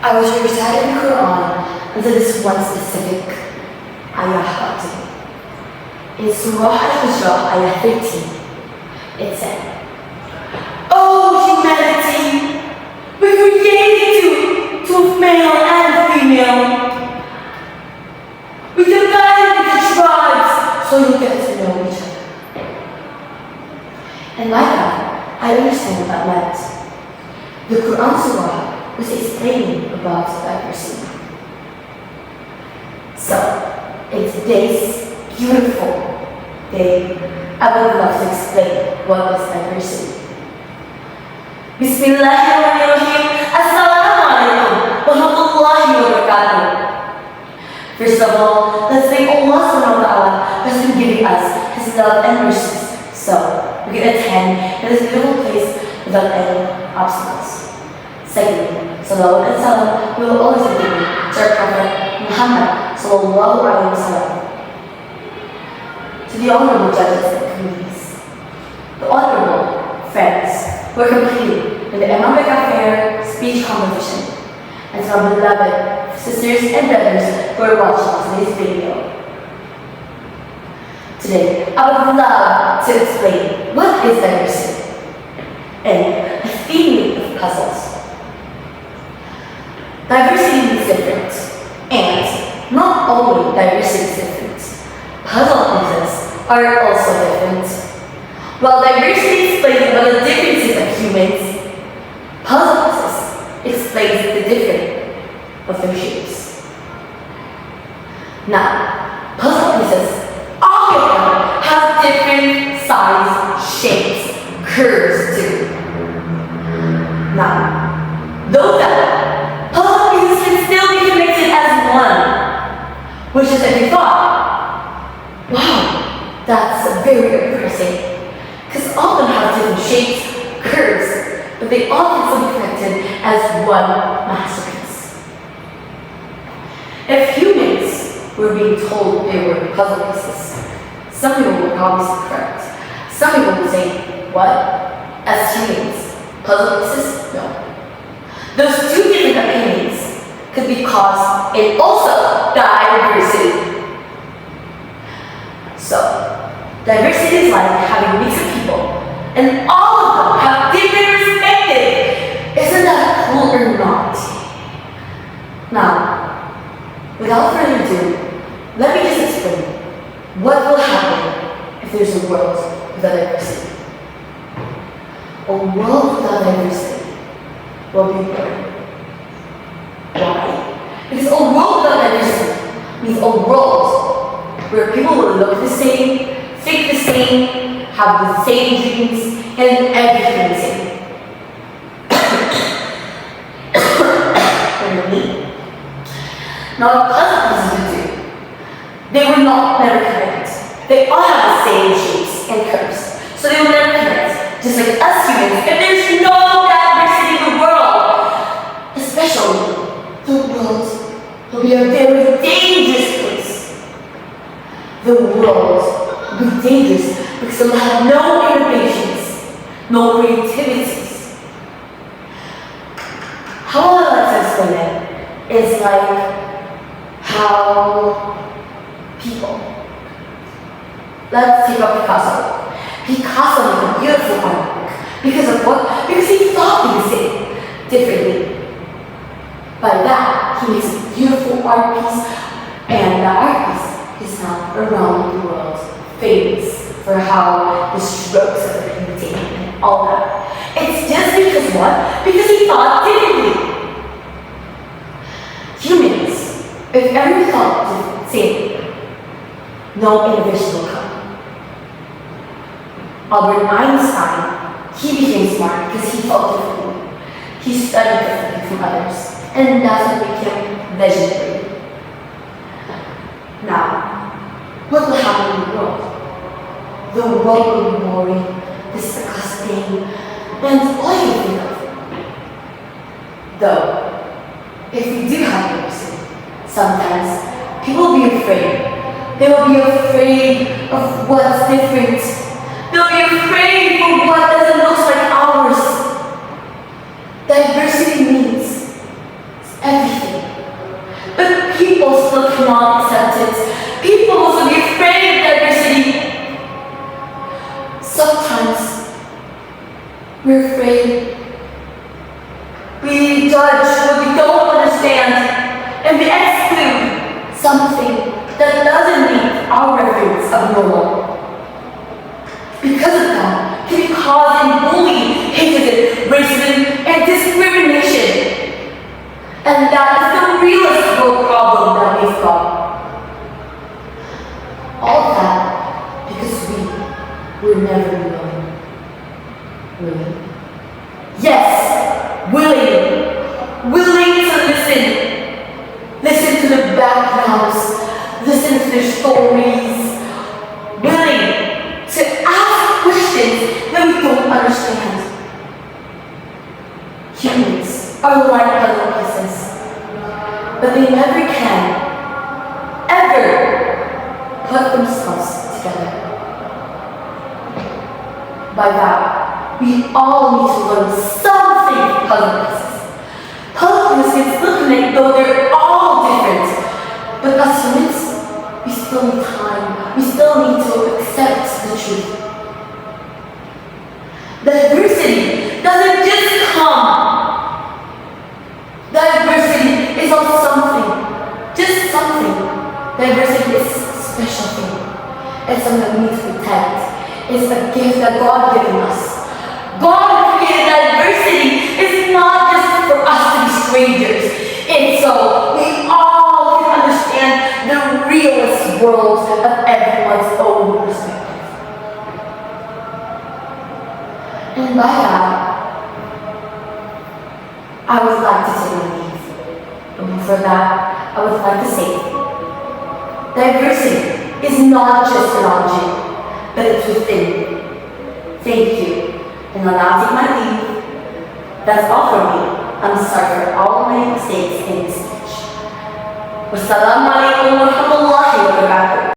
I was reciting the Quran until this one specific ayah got to me. In Surah Al-ALAZHAR, ayah 13, it said, "Oh humanity, we created you to male and female. We divided into tribes so you get to know each other." And like that, I understand what that meant. The Quran Surah was explaining about diversity. So, in today's beautiful day, I would love to explain what is diversity. Bismillahirrahmanirrahim. Assalamualaikum warahmatullahi wabarakatuh. First of all, let's thank Allah subhanahu wa ta'ala who has been giving us His love and mercies, so we can attend in this beautiful place without any obstacles. Secondly, salawat and salam will always be given to our Prophet Muhammad sallallahu alaihi wasallam. To the honorable judges and committees, the honorable friends who are competing in the MAPK Fair speech competition, and to our beloved sisters and brothers who are watching today's video. Today, I would love to explain what is diversity and a theme of puzzles. Diversity means different, and not only diversity is different, puzzle pieces are also different. While diversity explains about the differences of humans, puzzle pieces explains the difference of their shapes. Now, puzzle pieces, all of them have different size, shapes, curves too. Now, note that puzzle pieces can still be connected as one, which is if you thought, wow, that's very impressive, because all of them have different shapes, curves, but they all can still be connected as one masterpiece. If humans were being told they were puzzle pieces, some people would probably say correct. Some people would say, what? As humans, puzzle pieces? No. Those two different opinions could be caused in also diversity. So, diversity is like having a mix of people, and all of them have different perspectives. Isn't that cool or not? Now, without further ado, let me just explain what will happen if there's a world without diversity. A world without diversity will be boring. Why? Because a world without diversity means a world where people will look the same, think the same, have the same dreams, and everything the same. Now, puzzle pieces would do. They would not never connect. They all have the same shapes and curves, so they will never connect. Just like us humans, if there's no diversity in the world, especially the world will be a very dangerous place. The world will be dangerous because it will have no innovations, no creativities. How I like to explain it is like how people. Let's take up Picasso. Picasso made a beautiful artwork. Because of what? Because he thought he was saying differently. By that, he makes a beautiful art piece, and the art piece is now around the world famous for how the strokes of the painting and all that. It's just because what? Because he thought differently. Humans, if everyone thought the same, no innovation will come. Albert Einstein, he became smart because he thought differently. He studied differently from others, and that's what became legendary. Now, what will happen in the world? The world will be boring, disgusting, and all you think of. Though, if we do have diversity, sometimes people will be afraid. They will be afraid of what's different. They'll be afraid of what doesn't look like ours. Diversity means acceptance. People will be afraid of diversity. Sometimes we're afraid. We judge what we don't understand, and we exclude something that doesn't meet our reference of normal. Because of that, can be causing bullying, hatred, racism, and discrimination. And that is the realest world problem that we've got. All of that because we were never willing. Willing? Yes, willing. Willing to listen. Listen to the backgrounds. Listen to their stories. Willing to ask questions that we don't understand. Humans are like puzzle pieces, but they never can, ever put themselves together. By that, we all need to learn something from puzzle pieces. Puzzle pieces look like though they're all different, but as humans, we still need time. We still need to accept the truth. Diversity doesn't just come. Diversity is not something, just something. Diversity is a special thing. It's something we need to protect. It's a gift that God given us. God created diversity. It's not just for us to be strangers. It's so we all can understand the realest world of everyone's own perspective. And by that, I would like to take a leave. But before that, I would like to say, diversity is not just an object, but it's within. Thank you. And I'll now take my leave. That's all from me. I'm sorry for all my mistakes in this speech. Wassalamu alaikum wa rahmatullahi wa barakatuh.